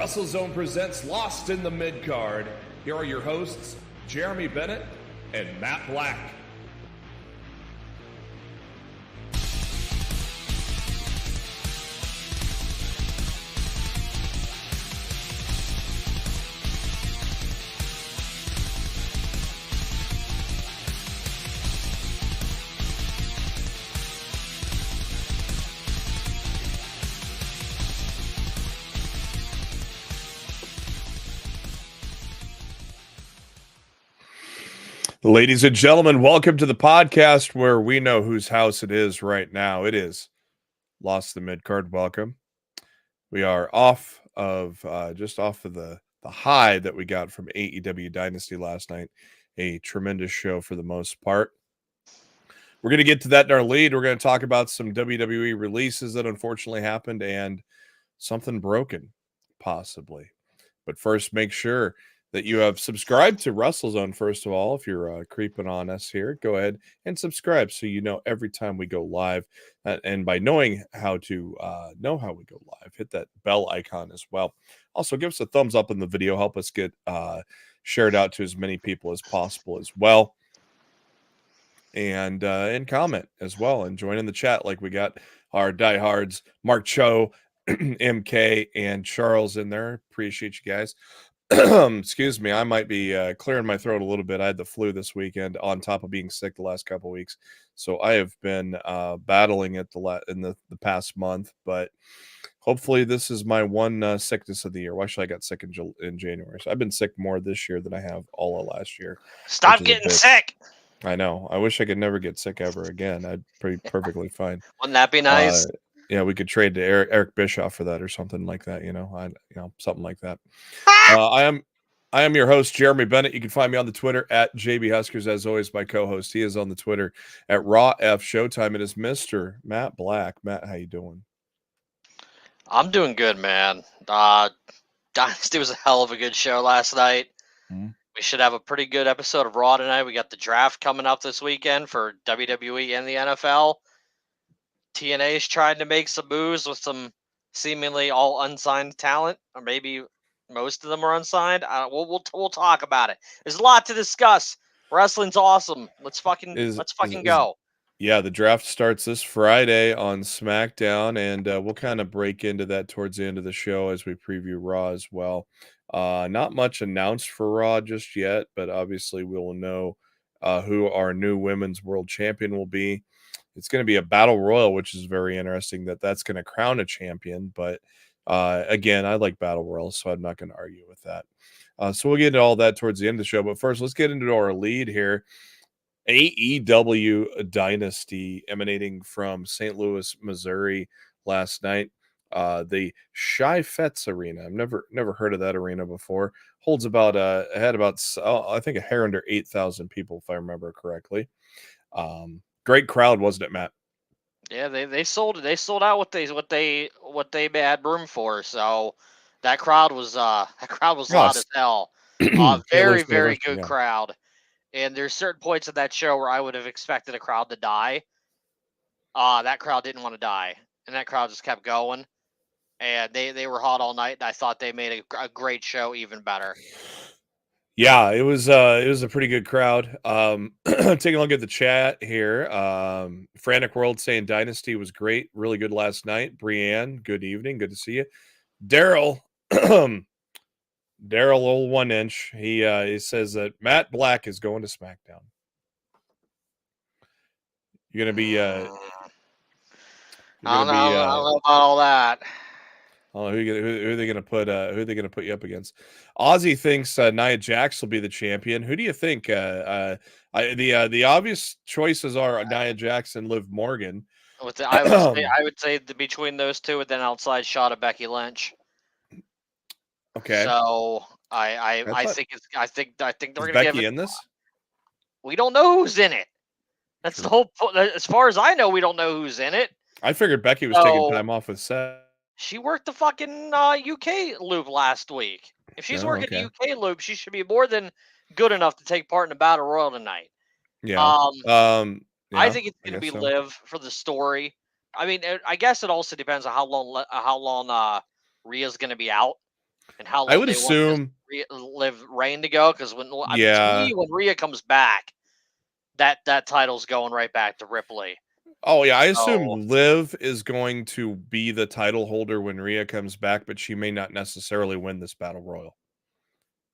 WrestleZone presents Lost in the Midcard. Here are your hosts, Jeremy Bennett and Matt Black. Ladies and gentlemen, welcome to the podcast where we know whose house it is right now. It is Lost in the Midcard. Welcome. We are off of the high that we got from AEW Dynasty last night. A tremendous show for the most part. We're going to get to that in our lead. We're going to talk about some WWE releases that unfortunately happened and something broken, possibly. But first, make sure that you have subscribed to WrestleZone, first of all. If you're creeping on us here, go ahead and subscribe so you know every time we go live. And by knowing how to know how we go live, hit that bell icon as well. Also, give us a thumbs up in the video. Help us get shared out to as many people as possible as well. And comment as well. And join in the chat like we got our diehards, Mark Cho, MK, and Charles in there. Appreciate you guys. Excuse me, I might be clearing my throat a little bit. I had the flu this weekend on top of being sick the last couple of weeks. So I have been battling it in the past month, but hopefully this is my one sickness of the year. Actually, I got sick in January. So I've been sick more this year than I have all of last year. Stop getting sick. I know. I wish I could never get sick ever again. I'd be perfectly fine. Wouldn't that be nice? Yeah, we could trade to Eric Bischoff for that or something like that. Something like that. I am your host, Jeremy Bennett. You can find me on the Twitter at JB Huskers. As always, my co-host, he is on the Twitter at Raw F Showtime. It is Mr. Matt Black. Matt, how you doing? I'm doing good, man. Dynasty was a hell of a good show last night. Mm-hmm. We should have a pretty good episode of Raw tonight. We got the draft coming up this weekend for WWE and the NFL. TNA is trying to make some moves with some seemingly all unsigned talent, or maybe most of them are unsigned. We'll talk about it. There's a lot to discuss. Wrestling's awesome. Let's fucking go. Yeah, the draft starts this Friday on SmackDown, and we'll kind of break into that towards the end of the show as we preview Raw as well. Not much announced for Raw just yet, but obviously we will know who our new women's world champion will be. It's going to be a battle royal, which is very interesting that's going to crown a champion. But again, I like battle royals, so I'm not going to argue with that. So we'll get into all that towards the end of the show. But first, let's get into our lead here. AEW Dynasty emanating from St. Louis, Missouri last night. The Shy Fets Arena. I've never heard of that arena before. Holds about I think a hair under 8,000 people, if I remember correctly. Great crowd, wasn't it, Matt? Yeah, they sold it. They sold out what they had room for. So that crowd was loud as hell. Very good crowd. And there's certain points of that show where I would have expected a crowd to die. That crowd didn't want to die, and that crowd just kept going. And they were hot all night. And I thought they made a great show even better. Yeah, it was a pretty good crowd. Taking a look at the chat here. Frantic World saying Dynasty was great, really good last night. Brienne, good evening, good to see you. Daryl, old 1 inch. He says that Matt Black is going to SmackDown. You're gonna be. I don't know about all that. Oh, who are they going to put? Who are they going to put you up against? Ozzy thinks Nia Jax will be the champion. Who do you think? The obvious choices are Nia Jax and Liv Morgan. I would say between those two, and then outside shot of Becky Lynch. Okay. So I think they're going to give Becky in this. We don't know who's in it. That's the whole. As far as I know, we don't know who's in it. I figured Becky was taking time off with Seth. She worked the fucking UK loop last week. If she's working the UK loop, she should be more than good enough to take part in a battle royal tonight. Yeah. I think it's going to be Liv for the story. I mean, I guess it also depends on how long Rhea's going to be out. and how I long would they want assume. Liv Reign to go. Because to Yeah. me, when Rhea comes back, that title's going right back to Ripley. Oh yeah, I assume So Liv is going to be the title holder when Rhea comes back, but she may not necessarily win this battle royal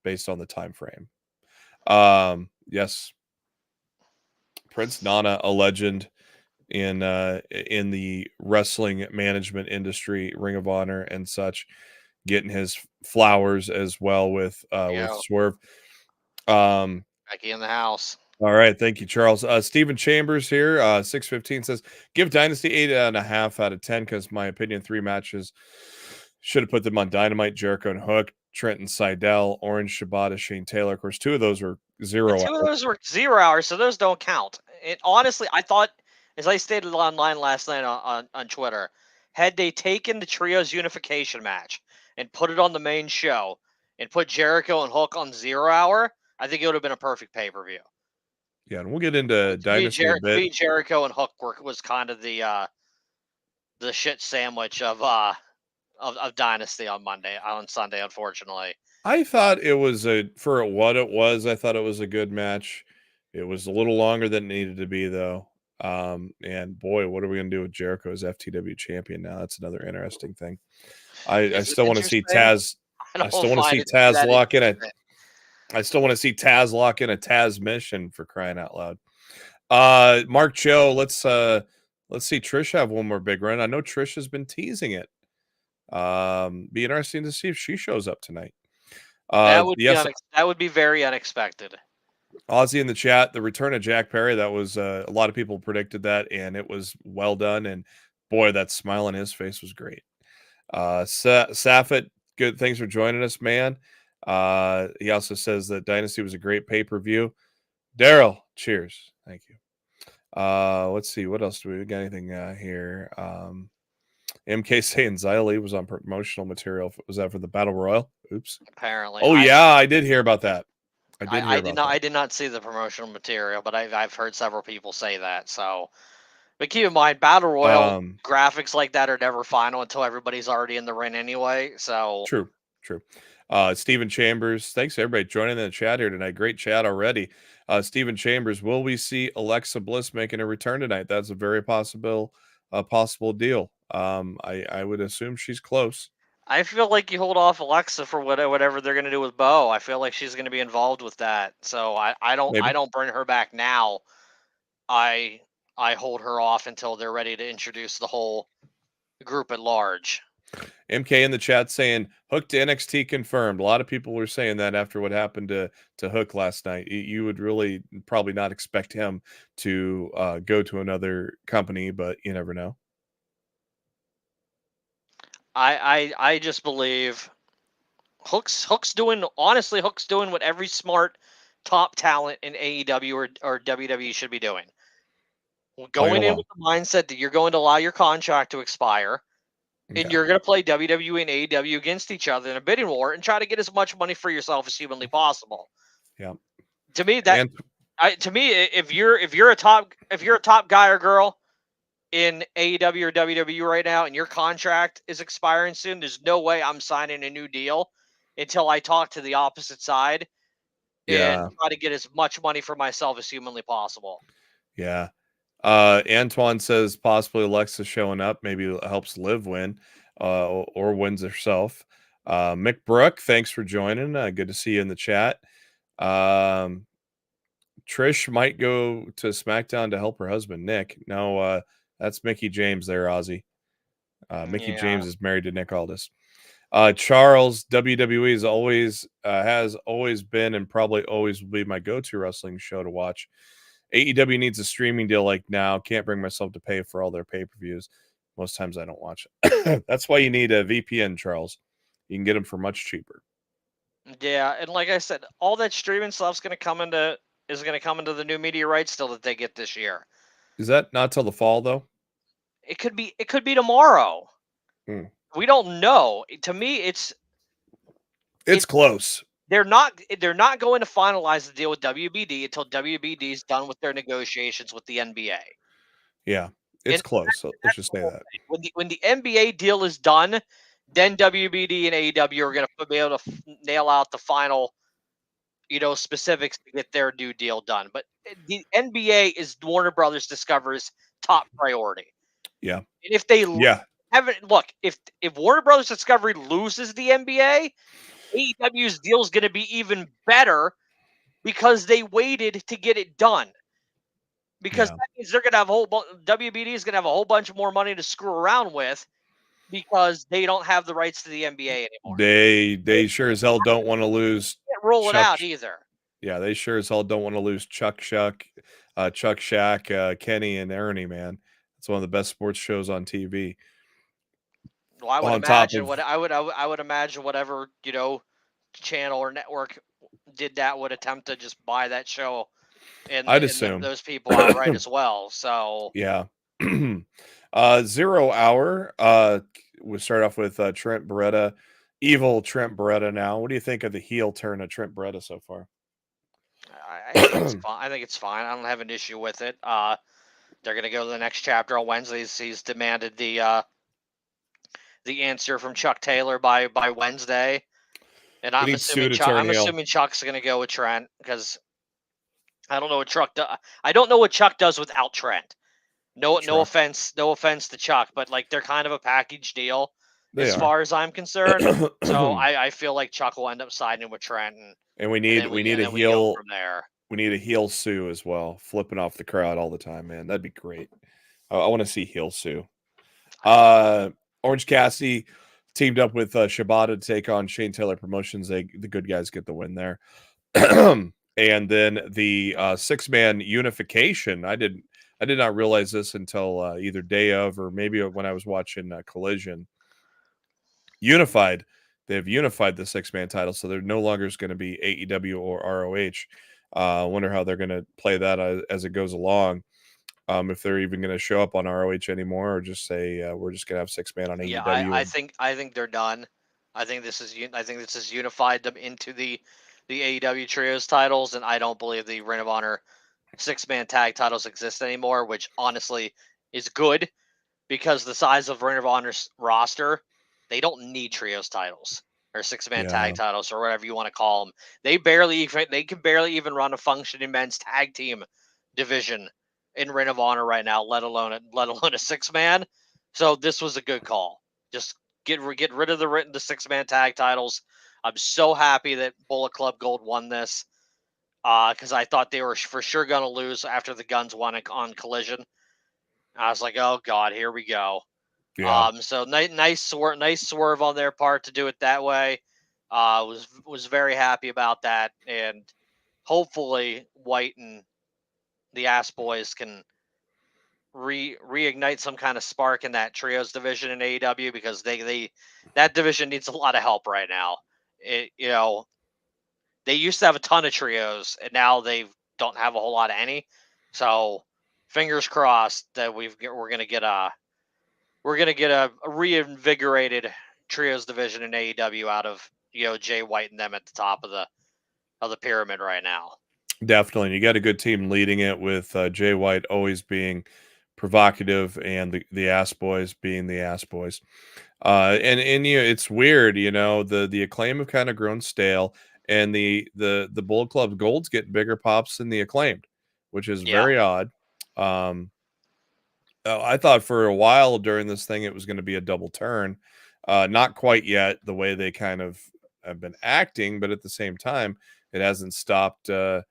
based on the time frame. Yes, Prince Nana, a legend in the wrestling management industry, Ring of Honor and such, getting his flowers as well with Swerve. Becky in the house. All right, thank you, Charles. Stephen Chambers here, 615 says, give Dynasty 8.5 out of 10 because my opinion, 3 matches should have put them on Dynamite, Jericho and Hook, Trenton Seidel, Orange Shibata, Shane Taylor. Of course, 2 of those were 0 2 of hours. those were 0 hours, so those don't count. Honestly, I thought, as I stated online last night on Twitter, had they taken the Trios unification match and put it on the main show and put Jericho and Hook on 0 hour, I think it would have been a perfect pay-per-view. Yeah, and we'll get into Dynasty a bit. To me, Jericho and Hook was kind of the shit sandwich of Dynasty on Sunday, unfortunately. I thought it was for what it was, I thought it was a good match. It was a little longer than it needed to be, though. And boy, what are we going to do with Jericho as FTW champion now? That's another interesting thing. I still want to see Taz. I still want to see Taz lock in I still want to see Taz lock in a Taz mission, for crying out loud. Mark Joe, let's see Trish have one more big run. I know Trish has been teasing it. Be interesting to see if she shows up tonight. That would be very unexpected. Ozzy in the chat, the return of Jack Perry, that was a lot of people predicted that, and it was well done. And boy, that smile on his face was great. Safet, good. Thanks for joining us, man. He also says that Dynasty was a great pay-per-view. Daryl, cheers. Thank you. Let's see. What else do we got? Anything here? MK saying Xylee was on promotional material. Was that for the Battle Royal? Oops. Apparently. Oh, I did hear about that. I did not see the promotional material, but I've heard several people say that. So, but keep in mind, Battle Royal graphics like that are never final until everybody's already in the ring anyway. So true. Stephen Chambers, thanks everybody joining in the chat here tonight. Great chat already. Stephen Chambers, will we see Alexa Bliss making a return tonight? That's a very possible deal. I would assume she's close. I feel like you hold off Alexa for whatever they're going to do with Bo. I feel like she's going to be involved with that. So I don't bring her back now. I hold her off until they're ready to introduce the whole group at large. MK in the chat saying Hook to NXT confirmed. A lot of people were saying that after what happened to Hook last night. You would really probably not expect him to go to another company, but you never know. I just believe Hook's doing what every smart top talent in AEW or WWE should be doing. Going in with the mindset that you're going to allow your contract to expire, and you're going to play WWE and AEW against each other in a bidding war and try to get as much money for yourself as humanly possible. Yeah. To me, if you're a top guy or girl in AEW or WWE right now, and your contract is expiring soon, there's no way I'm signing a new deal until I talk to the opposite side and try to get as much money for myself as humanly possible. Yeah. Antoine says possibly Alexa showing up maybe helps Liv win or wins herself. Mick Brook, thanks for joining. Good to see you in the chat. Trish might go to SmackDown to help her husband Nick. No, that's Mickey James there, Ozzy. Mickey James is married to Nick Aldis. Charles, WWE has always been and probably always will be my go-to wrestling show to watch. AEW needs a streaming deal like now. Can't bring myself to pay for all their pay-per-views. Most times I don't watch it. That's why you need a VPN, Charles. You can get them for much cheaper. Yeah, and like I said, all that streaming stuff's going to come into the new media rights still that they get this year. Is that not till the fall though? It could be tomorrow. We don't know. To me, it's close. They're not going to finalize the deal with WBD until WBD is done with their negotiations with the NBA. Yeah, it's close. So let's just say that. When the NBA deal is done, then WBD and AEW are going to be able to nail out the final, specifics to get their new deal done. But the NBA is Warner Brothers Discovery's top priority. Yeah. And if they if Warner Brothers Discovery loses the NBA, AEW's deal is going to be even better because they waited to get it done. Because that means they're going to have WBD is going to have a whole bunch more money to screw around with because they don't have the rights to the NBA anymore. They sure as hell don't want to lose. Can't roll it out either. Yeah, they sure as hell don't want to lose Chuck Shack, Kenny, and Ernie. Man, it's one of the best sports shows on TV. Well, I would imagine I would imagine whatever channel or network did that would attempt to just buy that show, and I'd assume those people outright as well. So yeah. 0 Hour. We start off with Trent Beretta, evil Trent Beretta. Now, what do you think of the heel turn of Trent Beretta so far? I think it's fine. I think it's fine. I don't have an issue with it. They're gonna go to the next chapter on Wednesday. He's demanded the answer from Chuck Taylor by Wednesday, and I'm assuming Chuck's gonna go with Trent because I don't know what Chuck does without Trent. No offense to Chuck, but like they're kind of a package deal as far as I'm concerned. So I feel like Chuck will end up siding with Trent, and we need a heel from there. We need a heel Sue as well, flipping off the crowd all the time, man. That'd be great. I want to see heel Sue. Orange Cassidy teamed up with Shibata to take on Shane Taylor Promotions. The good guys get the win there. And then the 6-man unification. I did not realize this until either day of or maybe when I was watching Collision. They've unified the 6-man title, so there no longer is going to be AEW or ROH. I wonder how they're going to play that as it goes along. If they're even going to show up on ROH anymore, or just say we're just going to have 6-man on AEW. Yeah, I think they're done. I think this has unified them into the AEW trios titles, and I don't believe the Ring of Honor 6-man tag titles exist anymore, which honestly is good because the size of Ring of Honor's roster, they don't need trios titles or 6-man tag titles or whatever you want to call them. They can barely even run a functioning men's tag team division in Ring of Honor right now, let alone a 6-man. So this was a good call. Just get rid of the 6-man tag titles. I'm so happy that Bullet Club Gold won this because I thought they were for sure going to lose after the Guns won on Collision. I was like, oh God, here we go. Yeah. So nice swerve on their part to do it that way. Was very happy about that, and hopefully White and the Ass Boys can reignite some kind of spark in that trios division in AEW because that division needs a lot of help right now. They used to have a ton of trios, and now they don't have a whole lot of any. So fingers crossed that we're gonna get a reinvigorated trios division in AEW out of Jay White and them at the top of the pyramid right now. Definitely, and you got a good team leading it with Jay White always being provocative and the Ass Boys being the Ass Boys. And it's weird, the Acclaim have kind of grown stale, and the Bullet Club Gold's getting bigger pops than the Acclaimed, which is very odd. I thought for a while during this thing it was going to be a double turn. Not quite yet, the way they kind of have been acting, but at the same time, it hasn't stopped. Bullet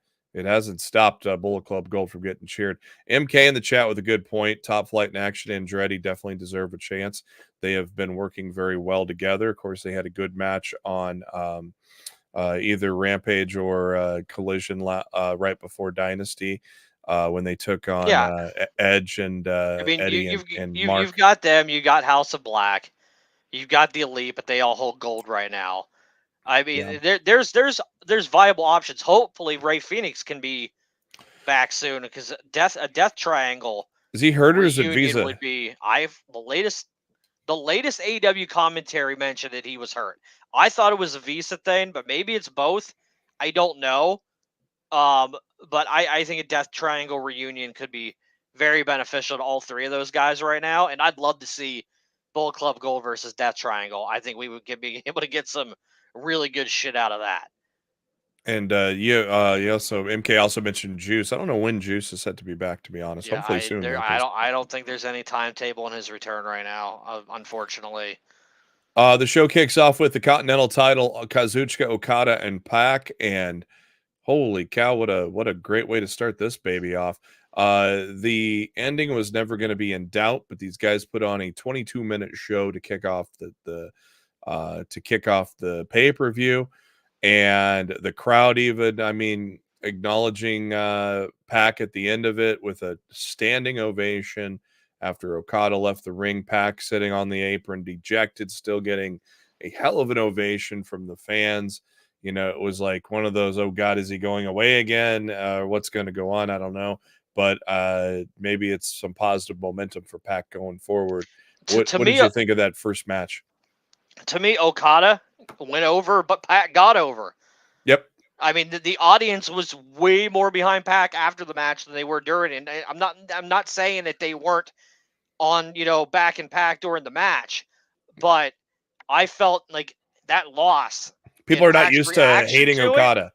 Club Gold from getting cheered. MK in the chat with a good point. Top Flight in Action and Andretti definitely deserve a chance. They have been working very well together. Of course, they had a good match on either Rampage or Collision right before Dynasty when they took on Edge and Eddie and Mark. You've got them. You got House of Black. You've got the Elite, but they all hold gold right now. I mean, there's viable options. Hopefully, Ray Phoenix can be back soon because a death triangle. Is he hurt or is it Visa? Would be the latest AEW commentary mentioned that he was hurt. I thought it was a Visa thing, but maybe it's both. I don't know. But I think a death triangle reunion could be very beneficial to all three of those guys right now, and I'd love to see Bullet Club Gold versus Death Triangle. I think we would be able to get some really good shit out of that. And you also MK also mentioned Juice. I don't know when Juice is set to be back. To be honest, Yeah, hopefully soon. I don't think there's any timetable in his return right now. Unfortunately. The show kicks off with the Continental title, Kazuchika Okada and Pac, and holy cow, what a great way to start this baby off. The ending was never going to be in doubt, but these guys put on a 22-minute show to kick off the pay-per-view, and the crowd even, I mean, acknowledging Pac at the end of it with a standing ovation after Okada left the ring. Pac sitting on the apron, dejected, still getting a hell of an ovation from the fans. You know, it was like one of those, oh God, is he going away again? What's going to go on? I don't know. But maybe it's some positive momentum for Pac going forward. What did you think of that first match? To me, Okada went over, but Pac got over. Yep. I mean, the audience was way more behind Pac after the match than they were during. And I'm not saying that they weren't on, back and Pac during the match, but I felt like that loss. People are not used to hating Okada.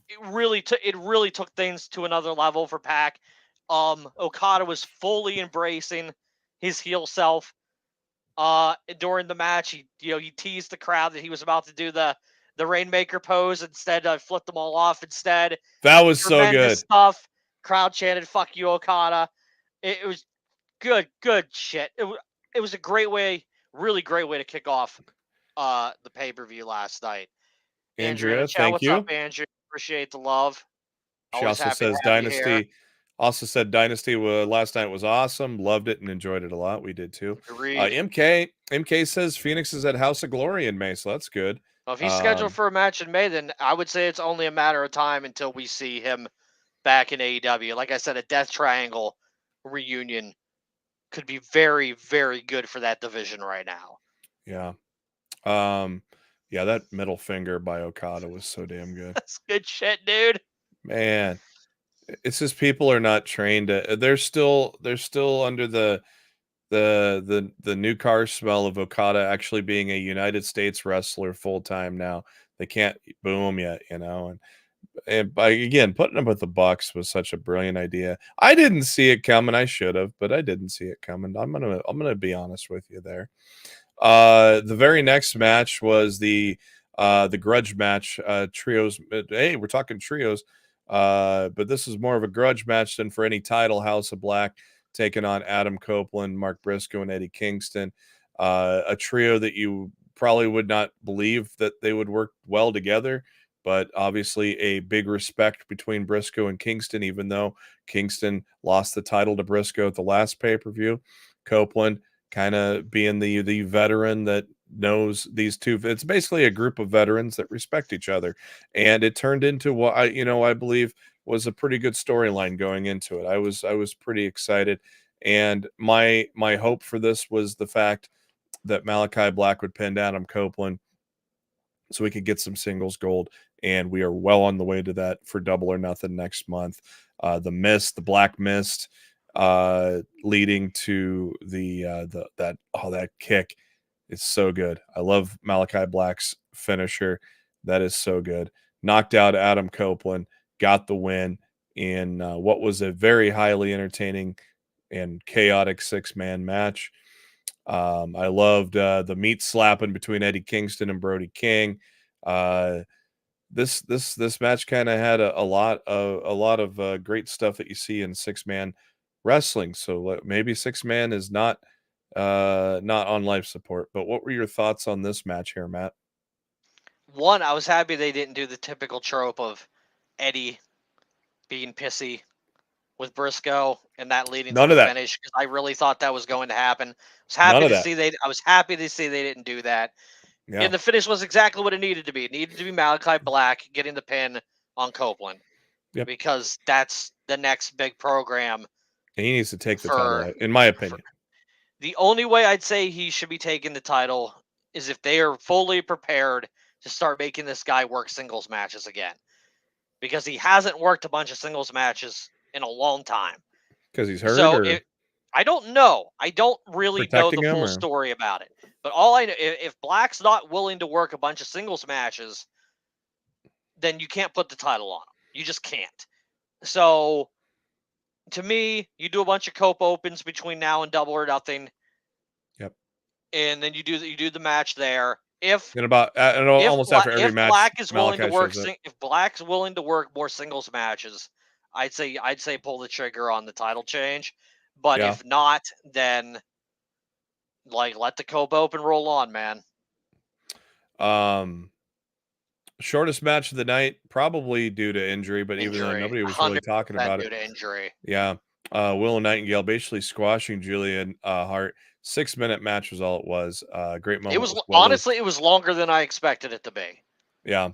It really took things to another level for Pac. Okada was fully embracing his heel self. During the match, he teased the crowd that he was about to do the Rainmaker pose. Instead, flipped them all off instead. That was so good stuff. Crowd chanted, "Fuck you, Okada." It was good shit. It was a great way, really great way to kick off the pay-per-view last night. Andrea, thank you. What's up, Andrea? Appreciate the love. She also says Dynasty. Also said Dynasty last night was awesome. Loved it and enjoyed it a lot. We did too. MK says Phoenix is at House of Glory in May, so that's good. Well, if he's scheduled for a match in May, then I would say it's only a matter of time until we see him back in AEW. Like I said, a Death Triangle reunion could be very, very good for that division right now. Yeah. Yeah, that middle finger by Okada was so damn good. That's good shit, dude. Man, it's just people are not trained. They're still under the new car smell of Okada actually being a United States wrestler full time now. They can't boom yet, and by again putting him with the Bucks was such a brilliant idea. I didn't see it coming. I should have, but I didn't see it coming. I'm gonna be honest with you there. The very next match was the grudge match, trios. Hey, we're talking trios, but this is more of a grudge match than for any title. House of Black taking on Adam Copeland, Mark Briscoe, and Eddie Kingston. A trio that you probably would not believe that they would work well together, but obviously a big respect between Briscoe and Kingston, even though Kingston lost the title to Briscoe at the last pay-per-view. Copeland kind of being the veteran that knows these two. It's basically a group of veterans that respect each other, and it turned into what I believe was a pretty good storyline going into it. I was pretty excited, and my hope for this was the fact that Malachi Black would pin Adam Copeland so we could get some singles gold, and we are well on the way to that for Double or Nothing next month. The Black Mist leading to that kick is so good. I love Malachi Black's finisher. That is so good. Knocked out Adam Copeland, got the win in what was a very highly entertaining and chaotic 6-man match. I loved the meat slapping between Eddie Kingston and Brody King. This match kind of had a lot of great stuff that you see in 6-man wrestling. So maybe 6-man is not on life support. But what were your thoughts on this match here, Matt? One, I was happy they didn't do the typical trope of Eddie being pissy with Briscoe and that leading to the finish, because I really thought that was going to happen. I was happy to see they didn't do that. Yeah. And the finish was exactly what it needed to be. It needed to be Malachi Black getting the pin on Copeland. Yep. Because that's the next big program. And he needs to take the title, in my opinion. The only way I'd say he should be taking the title is if they are fully prepared to start making this guy work singles matches again. Because he hasn't worked a bunch of singles matches in a long time. Because he's hurt? I don't know. I don't really know Protecting the him, full or story about it. But all I know, if Black's not willing to work a bunch of singles matches, then you can't put the title on him. You just can't. So to me, you do a bunch of cope opens between now and Double or Nothing. Yep. And then you do the match there. If and about and almost after every if match, Black is willing to Malachi work shows up. if Black's willing to work more singles matches, I'd say pull the trigger on the title change. But Yeah. if not, then like let the cope open roll on, man. Shortest match of the night, probably due to injury, but even then, Injury, nobody was really 100% talking about it. due to injury. Yeah. Willow Nightingale basically squashing Julian Hart. 6-minute match was all it was. Great moment. It was with Willow. honestly, it was longer than I expected it to be. Yeah.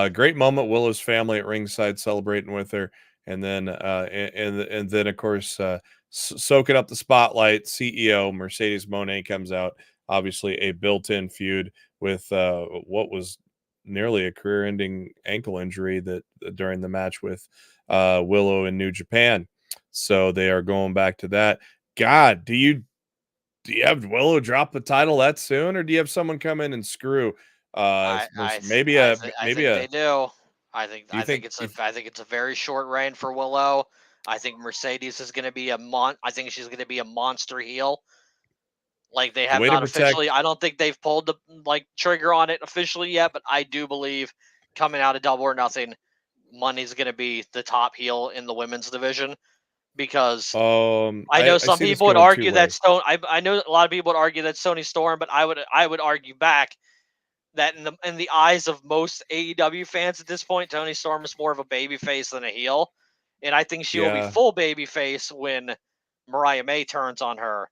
Great moment. Willow's family at ringside celebrating with her, and then and then of course soaking up the spotlight. CEO Mercedes Moné comes out. Obviously, a built-in feud with what was nearly a career-ending ankle injury that during the match with Willow in New Japan. So they are going back to that. God, do you have Willow drop the title that soon, or do you have someone come in and screw? Maybe I a think they do. I think Do you think it's a very short reign for Willow. I think Mercedes is going to be I think she's going to be a monster heel. Like they the have way to not protect? officially. I don't think they've pulled the trigger on it officially yet, but I do believe coming out of Double or Nothing, Money's going to be the top heel in the women's division because I know I some see this people would going two argue that ways. Stone. I know a lot of people would argue that Sony Storm, but I would argue back that in the eyes of most AEW fans at this point, Tony Storm is more of a babyface than a heel, and I think she will be Yeah, full babyface when Mariah May turns on her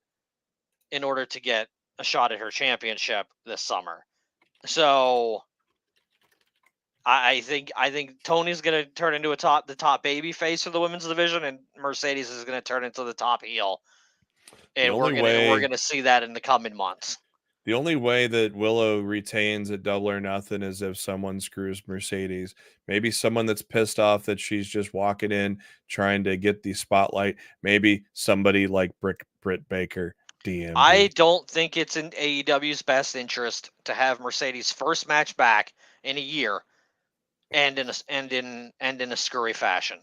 in order to get a shot at her championship this summer. So I think Tony's going to turn into the top baby face of the women's division, and Mercedes is going to turn into the top heel, and we're gonna see that in the coming months. the only way that Willow retains at Double or Nothing is if someone screws Mercedes. Maybe someone that's pissed off that she's just walking in trying to get the spotlight. Maybe somebody like Britt Baker, DMD. I don't think it's in AEW's best interest to have Mercedes' first match back in a year and in a screwy fashion.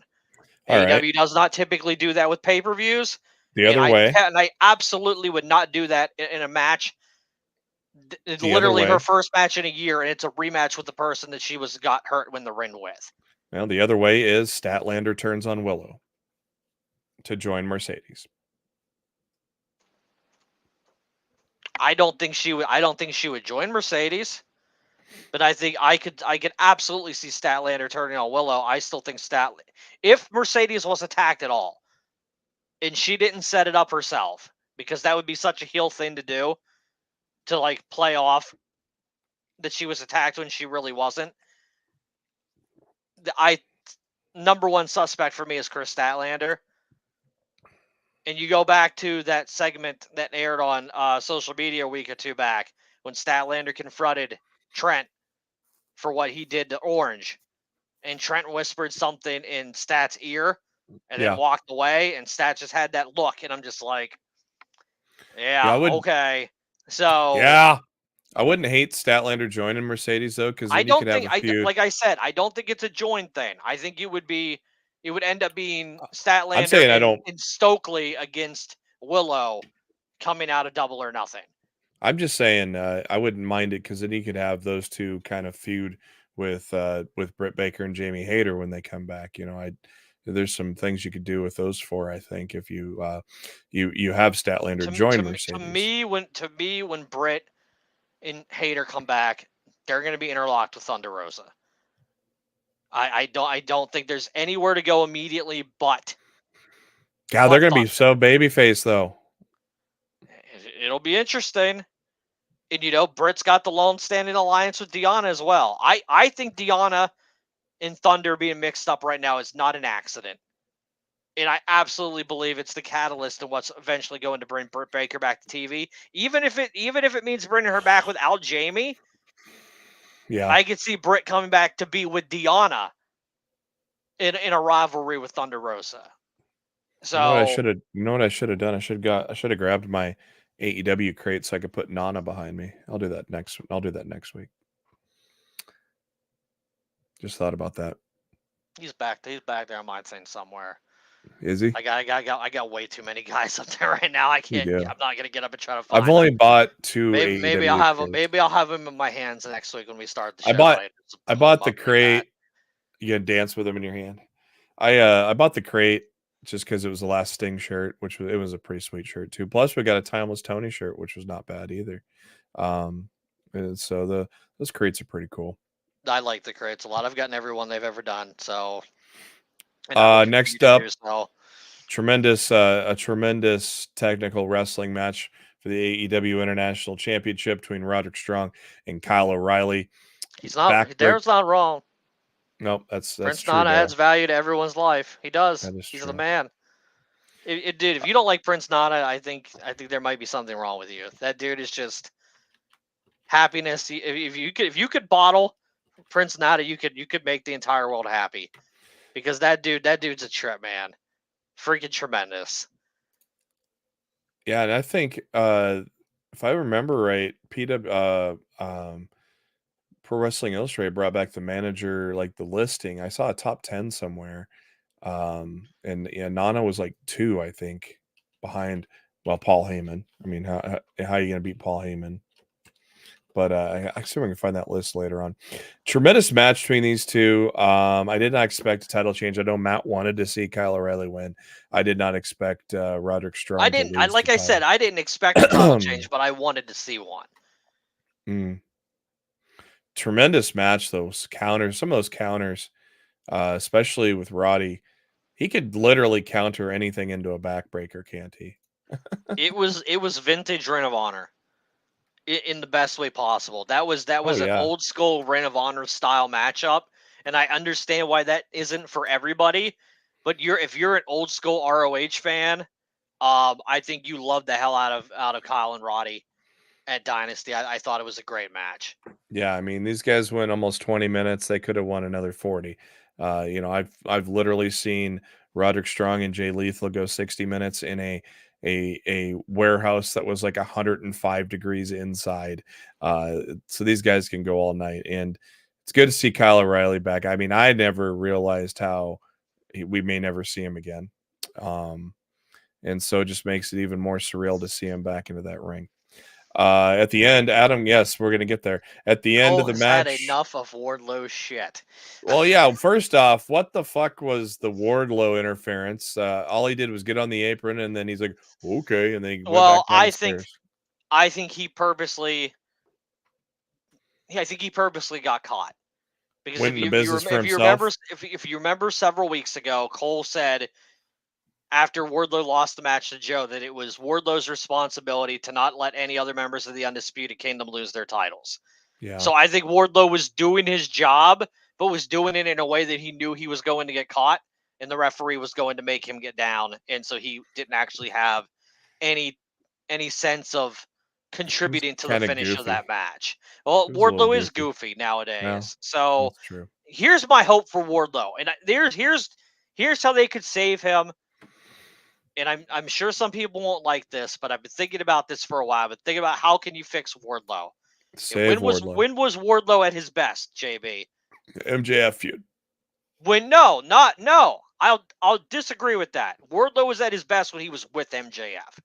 All AEW right. does not typically do that with pay-per-views. The other way. And I absolutely would not do that in a match. It's literally her first match in a year, and it's a rematch with the person that she got hurt when the ring with. Well, the other way is Statlander turns on Willow to join Mercedes. I don't think she would join Mercedes, but I think I could absolutely see Statlander turning on Willow. I still think if Mercedes was attacked at all, and she didn't set it up herself, because that would be such a heel thing to do, to like play off that she was attacked when she really wasn't. Number one suspect for me is Chris Statlander. And you go back to that segment that aired on social media a week or two back when Statlander confronted Trent for what he did to Orange. And Trent whispered something in Stat's ear and then walked away. And Stat just had that look. And I'm just like, okay. So yeah, I wouldn't hate Statlander joining Mercedes though, because I don't think like I said, I don't think it's a joint thing. I think it would end up being Statlander and Stokely against Willow coming out of Double or Nothing. I'm just saying I wouldn't mind it, because then you could have those two kind of feud with Britt Baker and Jamie Hayter when they come back. You know, there's some things you could do with those four. I think if you you have Statlander join Mercedes. To me, when Britt and Hayter come back, they're going to be interlocked with Thunder Rosa. I don't think there's anywhere to go immediately but. God, they're going to be so babyface though. It'll be interesting. And Britt's got the long-standing alliance with Deonna as well. I think Deonna and Thunder being mixed up right now is not an accident. And I absolutely believe it's the catalyst in what's eventually going to bring Britt Baker back to TV. Even if it means bringing her back without Jamie, I could see Britt coming back to be with Deonna in a rivalry with Thunder Rosa. So You know what I should have? You know what I should have done? I should have grabbed my AEW crate so I could put Nana behind me. I'll do that next week. Just thought about that. he's back there on my thing somewhere. Is he? I got way too many guys up there right now. I can't. do. I'm not gonna get up and try to find I've only them. bought 2 Maybe I'll AEW have him. crates. Maybe I'll have him in my hands next week when we start the I show. bought the Like crate. You can dance with them in your hand. I bought the crate just because it was the last Sting shirt, which was a pretty sweet shirt too. Plus, we got a Timeless Tony shirt, which was not bad either. And so those crates are pretty cool. I like the crates a lot. I've gotten everyone they've ever done. So next up, a tremendous technical wrestling match for the AEW International Championship between Roderick Strong and Kyle O'Reilly. He's not. Daryl's not wrong. Nope, that's Prince true. Nana adds value to everyone's life. He does. He's true. the man. It did. If you don't like Prince Nana, I think there might be something wrong with you. That dude is just happiness. If you could bottle Prince Nana, you could make the entire world happy, because that dude's a trip, man. Freaking tremendous. Yeah, and I think if I remember right, Pro Wrestling Illustrated brought back the manager, like the listing. I saw a top 10 somewhere. And yeah, Nana was like 2, I think, behind Paul Heyman. I mean, how are you gonna beat Paul Heyman? But I assume I can find that list later on. Tremendous match between these two. I did not expect a title change. I know Matt wanted to see Kyle O'Reilly win. I did not expect Roderick Strong. I didn't. I said, I didn't expect a title change, but I wanted to see one. Tremendous match. Those counters, some of those counters, especially with Roddy, he could literally counter anything into a backbreaker, can't he? It was vintage Ring of Honor. In the best way possible. That was an old school Ring of Honor style matchup, and I understand why that isn't for everybody. But if you're an old school ROH fan, I think you love the hell out of Kyle and Roddy at Dynasty. I thought it was a great match. Yeah, I mean, these guys went almost 20 minutes. They could have won another 40. I've literally seen Roderick Strong and Jay Lethal go 60 minutes in a warehouse that was like 105 degrees inside. So these guys can go all night, and it's good to see Kyle O'Reilly back. I mean, I never realized how we may never see him again. And so it just makes it even more surreal to see him back into that ring. At the end, Adam, yes, we're going to get there. At the end of the match. Had enough of Wardlow shit. Well, yeah, first off, what the fuck was the Wardlow interference? All he did was get on the apron, and then he's like, okay, and then he went back down the stairs. I think he purposely got caught. Because if you remember several weeks ago, Cole said after Wardlow lost the match to Joe that it was Wardlow's responsibility to not let any other members of the Undisputed Kingdom lose their titles. Yeah. So I think Wardlow was doing his job, but was doing it in a way that he knew he was going to get caught, and the referee was going to make him get down, and so he didn't actually have any sense of contributing to the finish of that match. Well, Wardlow is goofy nowadays. No, so here's my hope for Wardlow, and here's how they could save him. And I'm sure some people won't like this, but I've been thinking about this for a while. But think about how can you fix Wardlow? When was Wardlow at his best, JB? MJF feud. I'll disagree with that. Wardlow was at his best when he was with MJF.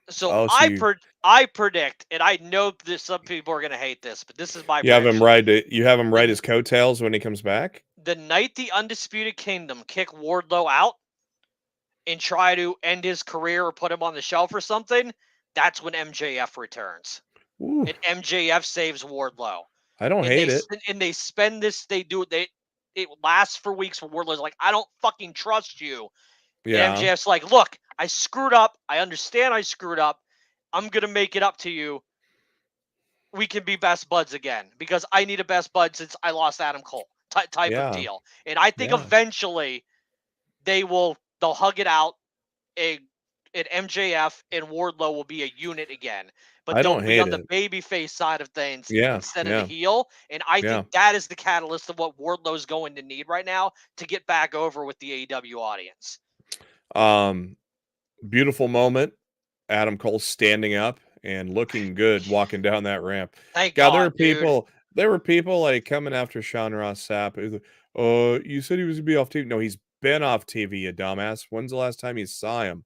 So I predict, and I know that some people are going to hate this, but this is my prediction. You have him ride his coattails when he comes back? The night the Undisputed Kingdom kick Wardlow out and try to end his career or put him on the shelf or something, that's when MJF returns. Ooh. And MJF saves Wardlow. I don't hate it. And they spend this, it lasts for weeks where Wardlow's like, I don't fucking trust you. Yeah. And MJF's like, look, I screwed up. I understand I screwed up. I'm going to make it up to you. We can be best buds again because I need a best bud since I lost Adam Cole type of deal. And I think eventually they'll hug it out and MJF and Wardlow will be a unit again, but I they'll don't be hate on the it. babyface side of things Yeah, instead of the yeah, heel. And I yeah. think that is the catalyst of what Wardlow's going to need right now to get back over with the AEW audience. Beautiful moment. Adam Cole standing up and looking good walking down that ramp. Thank God, God, dude. there were people like coming after Sean Ross Sapp. It was like, oh, you said he was gonna be off TV. No, he's been off TV, you dumbass. When's the last time you saw him?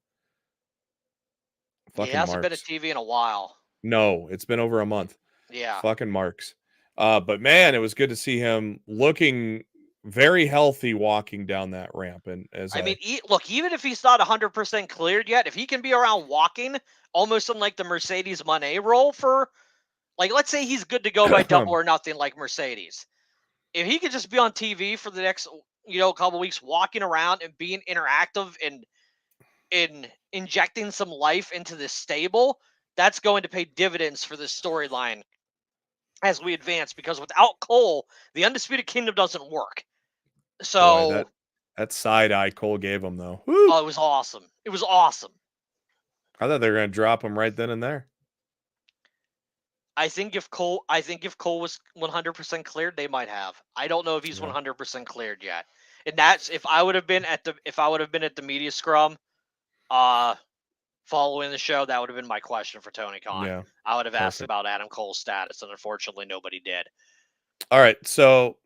He Fucking hasn't been at marks. TV in a while. No, it's been over a month. Yeah. Fucking marks. But man, it was good to see him looking very healthy walking down that ramp. And as I mean, look, even if he's not 100% cleared yet, if he can be around walking almost in like the Mercedes Moné role for, like, let's say he's good to go by Double or Nothing like Mercedes. If he could just be on TV for the next, couple weeks, walking around and being interactive and in injecting some life into this stable, that's going to pay dividends for this storyline as we advance. Because without Cole, the Undisputed Kingdom doesn't work. boy, So, that side eye Cole gave him though. Woo! oh, it was awesome. It was awesome. I thought they were gonna drop him right then and there. I think if Cole was 100% cleared, they might have. I don't know if he's Yeah. 100% cleared yet. And that's if I would have been at the media scrum, following the show, that would have been my question for Tony Khan. Yeah. I would have asked Perfect. about Adam Cole's status, and unfortunately, nobody did. All right, so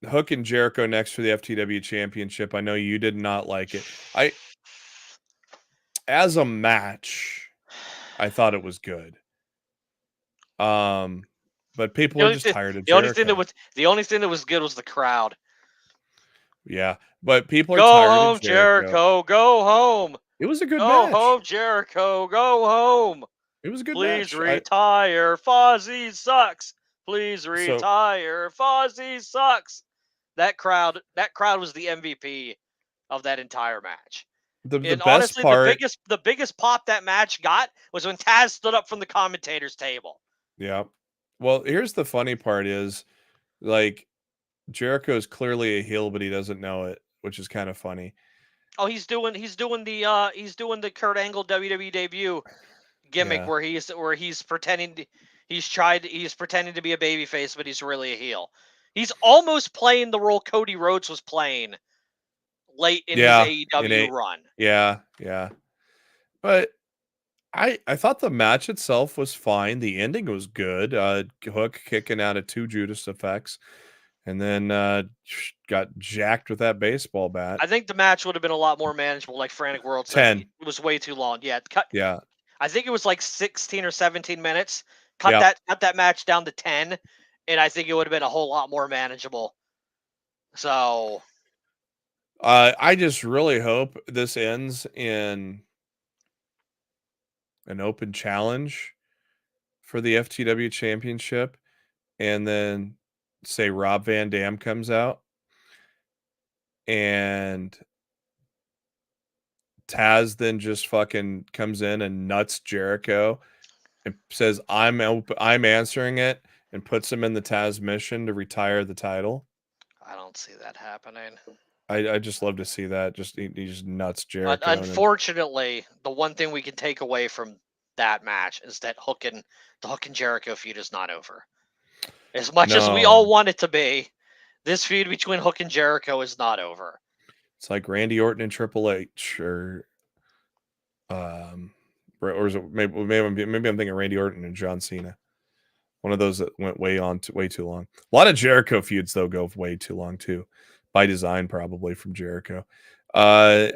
Hook and Jericho next for the FTW Championship. I know you did not like it. As a match, I thought it was good. But people are just tired of Jericho. The only thing that was good was the crowd. Yeah, but people are Go tired home, of Jericho. Go home. It was a good Go match. home, Jericho. Go home. It was a good Please match. retire. Fozzy sucks. Please retire. Fozzy sucks. That crowd was the MVP of that entire match. The And best honestly, part, the biggest pop that match got was when Taz stood up from the commentator's table. yeah. Well, here's the funny part is, like, Jericho's clearly a heel, but he doesn't know it, which is kind of funny. Oh, he's doing the Kurt Angle WWE debut gimmick where he's pretending to be a babyface, but he's really a heel. He's almost playing the role Cody Rhodes was playing late in his AEW run. Yeah. But I thought the match itself was fine. The ending was good. Hook kicking out of 2 Judas effects, and then got jacked with that baseball bat. I think the match would have been a lot more manageable, like Frantic World said. 10. It was way too long. Yeah. I think it was like 16 or 17 minutes. Cut that match down to 10, and I think it would have been a whole lot more manageable. So I just really hope this ends in an open challenge for the FTW Championship, and then say Rob Van Dam comes out and Taz then just fucking comes in and nuts Jericho and says, I'm answering it, and puts him in the Taz mission to retire the title. I don't see that happening. I just love to see that. He just nuts Jericho. Unfortunately, the one thing we can take away from that match is that the Hook and Jericho feud is not over. As much as we all want it to be, this feud between Hook and Jericho is not over. It's like Randy Orton and Triple H, or is it maybe I'm thinking Randy Orton and John Cena. One of those that went way too long. A lot of Jericho feuds though go way too long too, by design probably from Jericho. I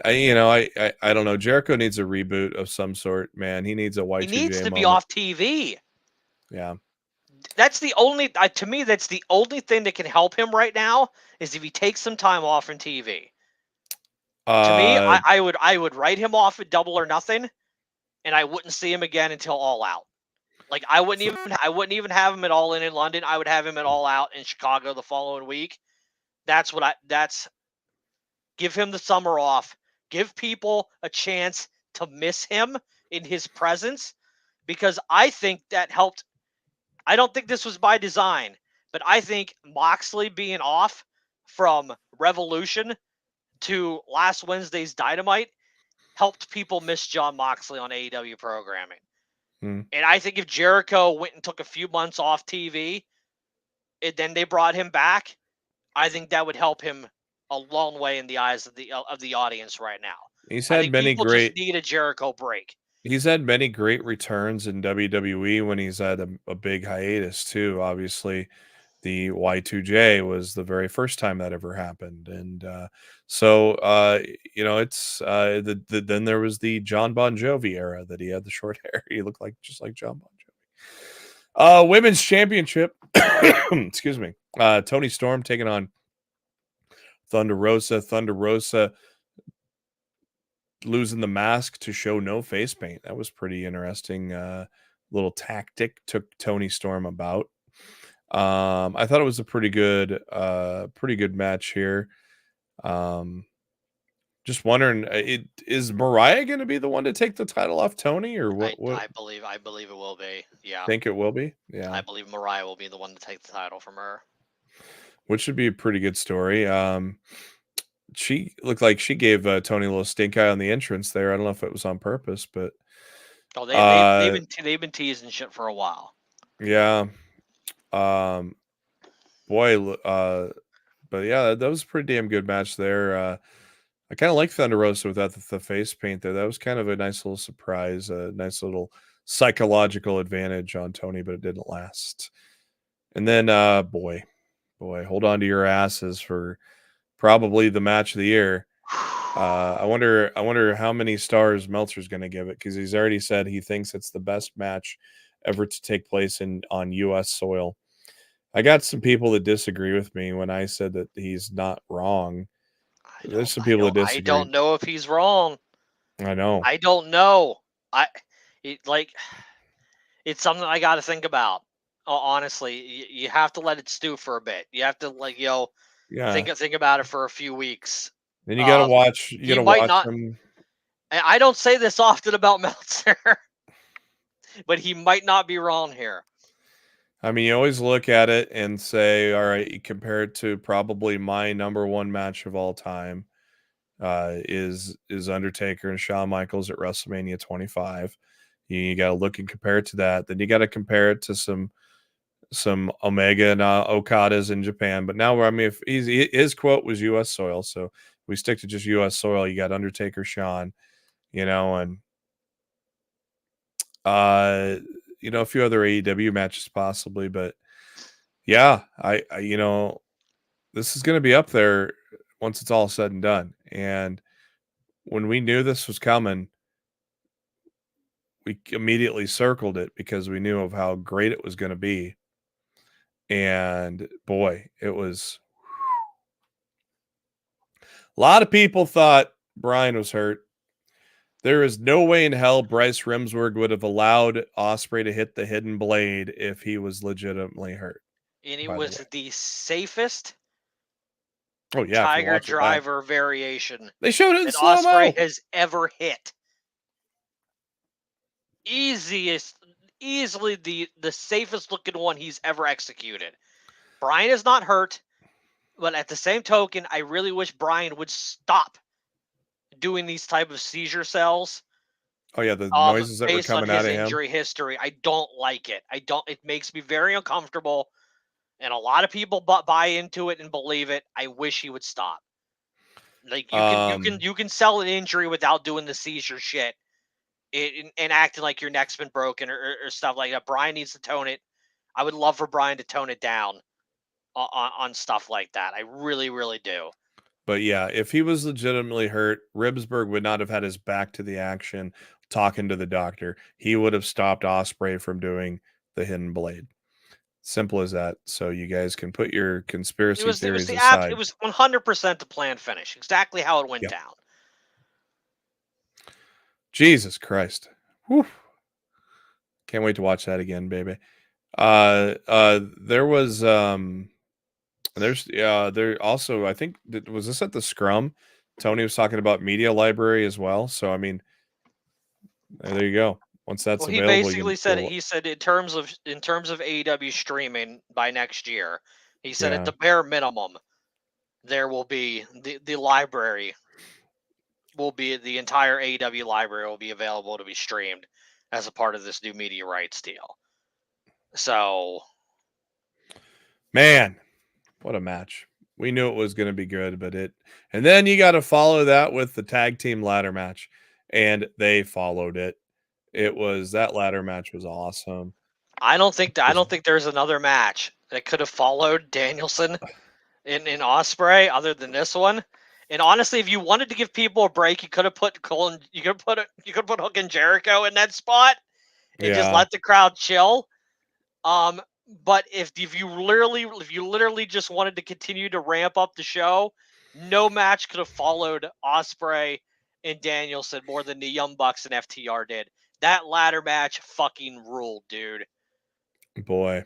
don't know. Jericho needs a reboot of some sort, man. He needs a Y2J. He needs to be moment. off TV. Yeah. That's the only to me that's the only thing that can help him right now is if he takes some time off from TV. To me, I would write him off at Double or Nothing, and I wouldn't see him again until All Out. Like I wouldn't even have him at All In London. I would have him at All Out in Chicago the following week. Give him the summer off. Give people a chance to miss him in his presence, because I think that helped. I don't think this was by design, but I think Moxley being off from Revolution to last Wednesday's Dynamite helped people miss Jon Moxley on AEW programming. Mm. And I think if Jericho went and took a few months off TV, and then they brought him back, I think that would help him a long way in the eyes of the audience right now. He's I had think many people great. just need a Jericho break. He's had many great returns in WWE when he's had a big hiatus too. Obviously, the Y2J was the very first time that ever happened, and so then there was the John Bon Jovi era that he had the short hair. He looked just like John Bon Jovi. Women's Championship. Excuse me. Toni Storm taking on Thunder Rosa. Thunder Rosa losing the mask to show no face paint. That was pretty interesting. Little tactic took Toni Storm about. I thought it was a pretty good match here. Just wondering, is Mariah going to be the one to take the title off Toni, or what? I believe it will be. Yeah, think it will be. Yeah, I believe Mariah will be the one to take the title from her, which should be a pretty good story. She looked like she gave Toni a little stink eye on the entrance there. I don't know if it was on purpose, but they've been teasing shit for a while. Yeah. Boy, but yeah, that was a pretty damn good match there. I kind of like Thunder Rosa without the face paint there. That was kind of a nice little surprise, a nice little psychological advantage on Toni, but it didn't last. And then, boy, hold on to your asses for probably the match of the year. I wonder how many stars Meltzer's going to give it, because he's already said he thinks it's the best match ever to take place on U.S. soil. I got some people that disagree with me when I said that he's not wrong. There's some people that disagree. I don't know if he's wrong. I know. I don't know. It's something I got to think about. Honestly, you have to let it stew for a bit. You have to think about it for a few weeks. Then you got to watch. You got to watch him. I don't say this often about Meltzer, but he might not be wrong here. I mean, you always look at it and say, all right, you compare it to probably my number one match of all time is Undertaker and Shawn Michaels at WrestleMania 25. You got to look and compare it to that. Then you got to compare it to some Omega and Okadas in Japan. But now, I mean, if his quote was U.S. soil, so we stick to just U.S. soil. You got Undertaker, Shawn, and a few other AEW matches possibly. But yeah, I this is going to be up there once it's all said and done. And when we knew this was coming, we immediately circled it because we knew of how great it was going to be. And boy, it was. A lot of people thought Bryan was hurt. There is no way in hell Bryce Remsburg would have allowed Ospreay to hit the hidden blade if he was legitimately hurt. And it was the safest Tiger Driver variation they showed it in that slow-mo. Ospreay has ever hit. Easily the safest looking one he's ever executed. Bryan is not hurt, but at the same token, I really wish Bryan would stop doing these type of seizure cells. Oh yeah, the noises that were coming out of him. Based on his injury history, I don't like it. It makes me very uncomfortable, and a lot of people buy into it and believe it. I wish he would stop. Like you can sell an injury without doing the seizure shit, and acting like your neck's been broken or stuff like that. Bryan needs to tone it. I would love for Bryan to tone it down on stuff like that. I really, really do. But yeah, if he was legitimately hurt, Remsburg would not have had his back to the action talking to the doctor. He would have stopped Ospreay from doing the hidden blade. Simple as that. So you guys can put your conspiracy theories aside. It was 100% the planned finish. Exactly how it went down. Jesus Christ. Whew. Can't wait to watch that again, baby. There was there also, I think, was this at the Scrum? Tony was talking about media library as well. So I mean, there you go. Once that's available, he basically said he said in terms of AEW streaming by next year, he said at the bare minimum there will be the library will be the entire AEW library will be available to be streamed as a part of this new media rights deal. So, man, what a match. We knew it was going to be good, and then you got to follow that with the tag team ladder match, and they followed it. That ladder match was awesome. I don't think there's another match that could have followed Danielson in Ospreay other than this one. And honestly, if you wanted to give people a break, you could have put Hook and Jericho in that spot and just let the crowd chill. But if you literally just wanted to continue to ramp up the show, no match could have followed Ospreay and Danielson more than the Young Bucks and FTR did. That ladder match fucking ruled, dude. Boy,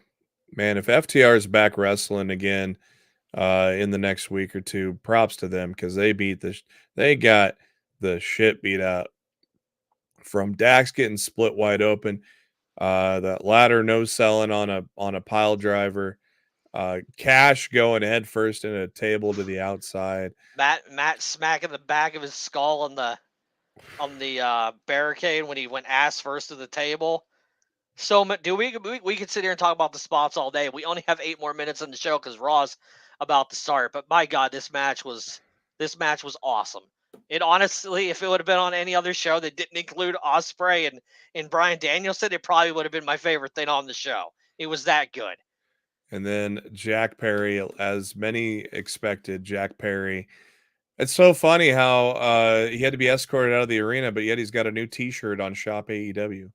man, if FTR is back wrestling again in the next week or two, props to them because they got the shit beat out from Dax getting split wide open. That ladder no selling on a pile driver. Cash going head first in a table to the outside. Matt smacking the back of his skull on the barricade when he went ass first to the table. So, dude, we could sit here and talk about the spots all day. We only have 8 more minutes in the show because Raw's about to start. But my God, this match was awesome. It honestly, if it would have been on any other show that didn't include Ospreay and Bryan Danielson, it probably would have been my favorite thing on the show. It was that good. And then Jack Perry, as many expected, Jack Perry. It's so funny how he had to be escorted out of the arena, but yet he's got a new T-shirt on Shop AEW.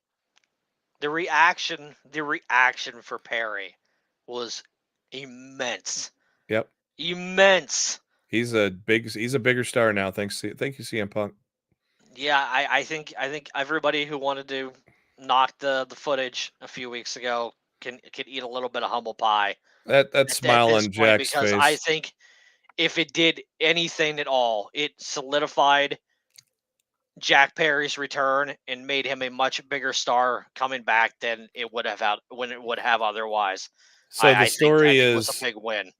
The reaction for Perry was immense. Yep, immense. He's a bigger star now. Thank you, CM Punk. Yeah, I think everybody who wanted to knock the footage a few weeks ago can eat a little bit of humble pie. That smile on Jack's face. Because I think if it did anything at all, it solidified Jack Perry's return and made him a much bigger star coming back than it would have otherwise. So the story is was a big win.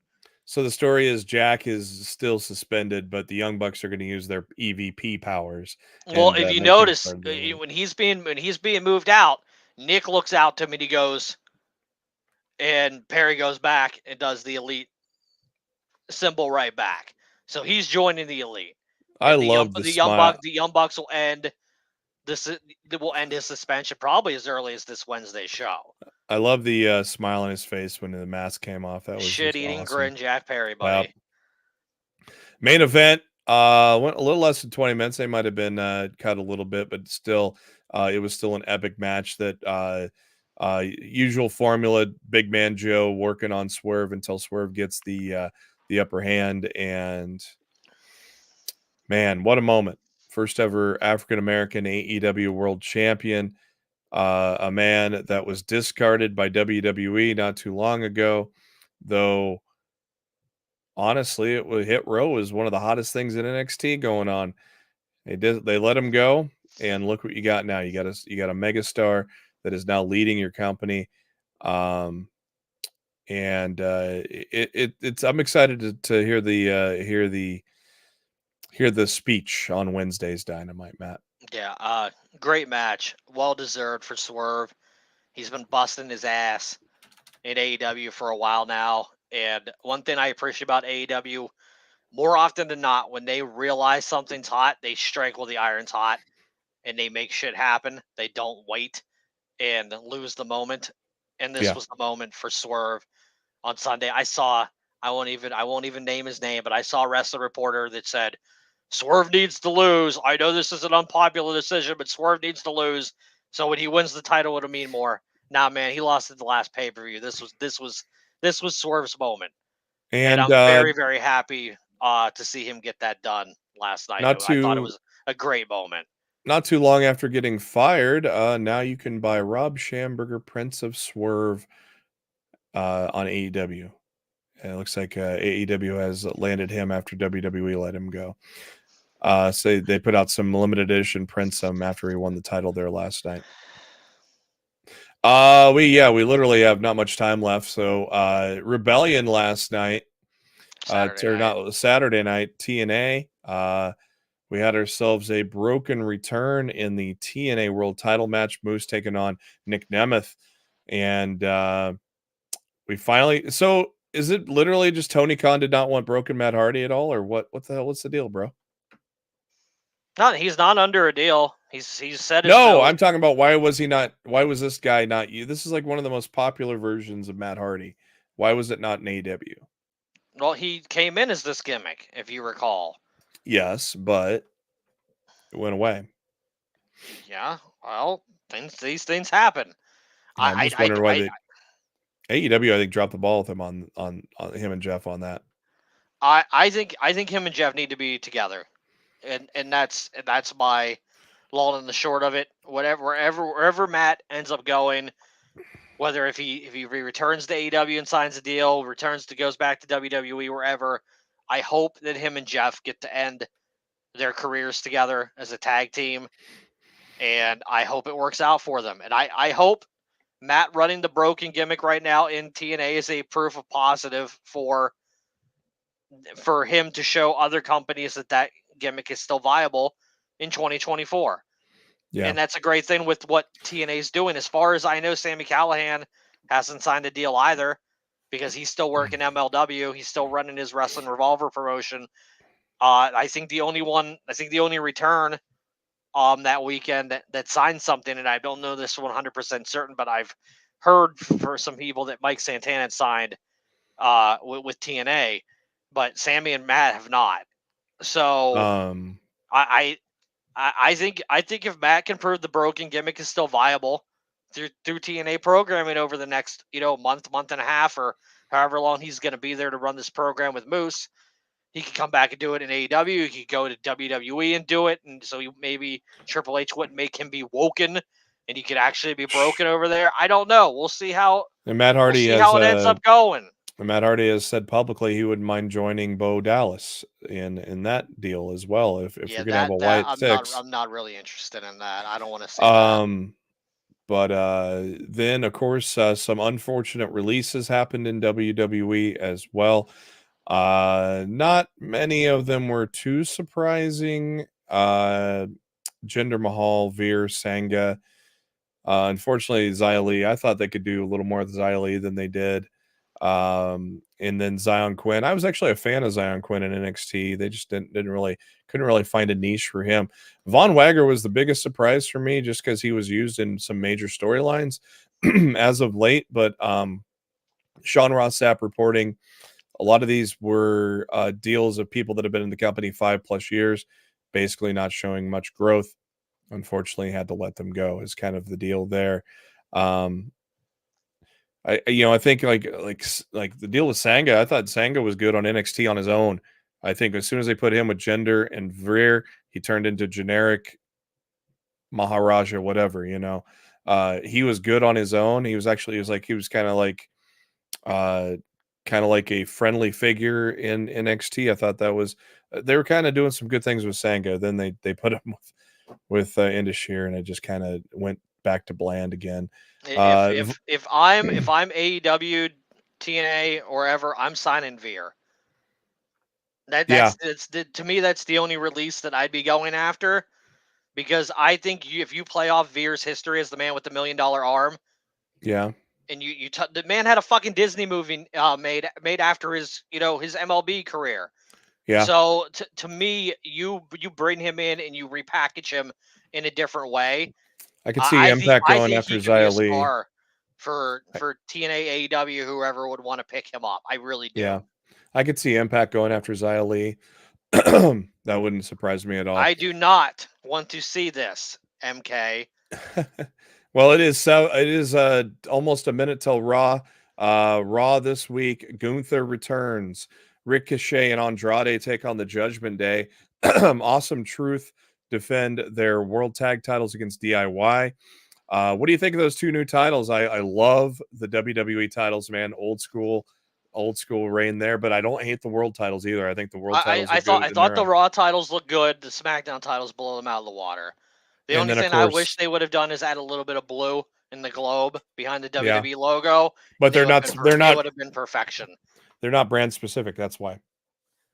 So the story is Jack is still suspended, but the Young Bucks are going to use their EVP powers. Well, if you notice, when he's being moved out, Nick looks out to him and he goes, and Perry goes back and does the Elite symbol right back. So he's joining the Elite. I love the smile. The Young Bucks will end his suspension probably as early as this Wednesday show. I love the smile on his face when the mask came off. That was shit-eating awesome. grin, Jack Perry, buddy. Main event went a little less than 20 minutes. They might have been cut a little bit, but still, it was still an epic match. That usual formula: Big Man Joe working on Swerve until Swerve gets the upper hand, and man, what a moment! First ever African American AEW World Champion. A man that was discarded by WWE not too long ago, though honestly, Hit Row is one of the hottest things in NXT going on. They let him go, and look what you got now. You got a megastar that is now leading your company, and it's I'm excited to hear the speech on Wednesday's Dynamite, Matt. Yeah, great match. Well deserved for Swerve. He's been busting his ass in AEW for a while now. And one thing I appreciate about AEW, more often than not, when they realize something's hot, they strike while the iron's hot and they make shit happen. They don't wait and lose the moment. And this was the moment for Swerve on Sunday. I won't even name his name, but I saw a wrestling reporter that said, Swerve needs to lose. I know this is an unpopular decision, but Swerve needs to lose. So when he wins the title, it'll mean more. Nah, man, he lost at the last pay-per-view. This was Swerve's moment. And I'm very, very happy to see him get that done last night. I thought it was a great moment. Not too long after getting fired, now you can buy Rob Schamberger, Prince of Swerve, on AEW. And it looks like AEW has landed him after WWE let him go. So they put out some limited edition prints after he won the title there last night. We literally have not much time left. So Rebellion last night, Saturday night, TNA. we had ourselves a broken return in the TNA World Title match. Moose taking on Nick Nemeth, and we finally. So, is it literally just Tony Khan did not want broken Matt Hardy at all, or what? What the hell? What's the deal, bro? He's not under a deal. He's said it. No, I'm talking about why was he not? Why was this guy not you? This is like one of the most popular versions of Matt Hardy. Why was it not in AEW? Well, he came in as this gimmick, if you recall. Yes, but it went away. Yeah, well, these things happen. I'm just wondering why AEW, I think, dropped the ball with him on him and Jeff on that. I think him and Jeff need to be together, and that's my long and the short of it. Wherever Matt ends up going, whether if he returns to AEW and signs a deal, goes back to WWE, wherever, I hope that him and Jeff get to end their careers together as a tag team, and I hope it works out for them. And I hope Matt running the broken gimmick right now in TNA is a proof of positive for him to show other companies that gimmick is still viable in 2024. Yeah. And that's a great thing with what TNA is doing. As far as I know, Sami Callihan hasn't signed a deal either because he's still working MLW. He's still running his Wrestling Revolver promotion. I think the only return that weekend that signed something, and I don't know this 100% certain, but I've heard for some people that Mike Santana had signed with TNA, but Sammy and Matt have not. So I think if Matt can prove the broken gimmick is still viable through TNA programming over the next month and a half, or however long he's going to be there to run this program with Moose, he could come back and do it in AEW. He could go to WWE and do it, and so maybe Triple H wouldn't make him be woken, and he could actually be broken over there. I don't know. We'll see how. And Matt Hardy how it ends up going. Matt Hardy has said publicly he wouldn't mind joining Bo Dallas in that deal as well. If you're gonna have a white six, I'm not really interested in that. I don't want to see that. But then of course some unfortunate releases happened in WWE as well. Not many of them were too surprising. Jinder Mahal, Veer, Sangha. Unfortunately, Xia Li, I thought they could do a little more with Xia Li than they did. And then Zion Quinn. I was actually a fan of Zion Quinn in NXT. They just couldn't really find a niche for him. Von Wagner was the biggest surprise for me just because he was used in some major storylines as of late. But Sean Ross Sapp reporting a lot of these were deals of people that have been in the company 5+ years, basically not showing much growth. Unfortunately, had to let them go is kind of the deal there. I think like the deal with Sangha, I thought Sangha was good on NXT on his own. I think as soon as they put him with Jinder and Veer, he turned into generic Maharaja, whatever, he was good on his own. He was kind of like a friendly figure in NXT. I thought that was, they were kind of doing some good things with Sangha. Then they put him with Indus-Sher, and it just kind of went back to bland again. If I'm AEW, TNA, or ever, I'm signing Veer. To me, that's the only release that I'd be going after, because I think if you play off Veer's history as the man with the $1 million arm, yeah, and the man had a fucking Disney movie made after his his MLB career. Yeah. So to me, you bring him in and you repackage him in a different way. I could see Impact going after Xia Li for TNA, AEW, whoever would want to pick him up. I really do. Yeah, I could see Impact going after Xia Li. That wouldn't surprise me at all. I do not want to see this, MK. Well, it is almost a minute till Raw. Raw this week, Gunther returns. Ricochet and Andrade take on the Judgment Day. Awesome Truth defend their World Tag titles against DIY. What do you think of those two new titles? I love the WWE titles, man. Old school reign there, but I don't hate the world titles either. I think the world titles I thought the Raw titles looked good. The SmackDown titles blow them out of the water. The only thing I wish they would have done is add a little bit of blue in the globe behind the WWE logo. But they're not would have been perfection. They're not brand specific. That's why.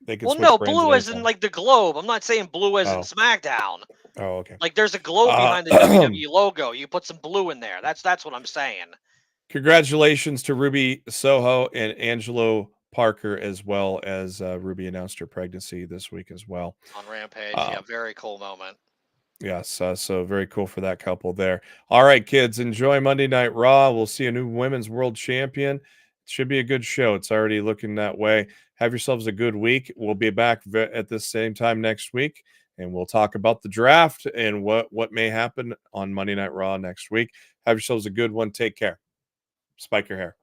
they can Well, switch no, brands blue at as any in time. like the globe. I'm not saying blue as in Oh. SmackDown. Oh, okay. Like there's a globe behind the WWE logo. You put some blue in there. That's what I'm saying. Congratulations to Ruby Soho and Angelo Parker, as well as Ruby announced her pregnancy this week as well. On Rampage. Yeah, very cool moment. Yes, so very cool for that couple there. All right, kids, enjoy Monday Night Raw. We'll see a new women's world champion. It should be a good show. It's already looking that way. Have yourselves a good week. We'll be back at the same time next week, and we'll talk about the draft and what may happen on Monday Night Raw next week. Have yourselves a good one. Take care. Spike your hair.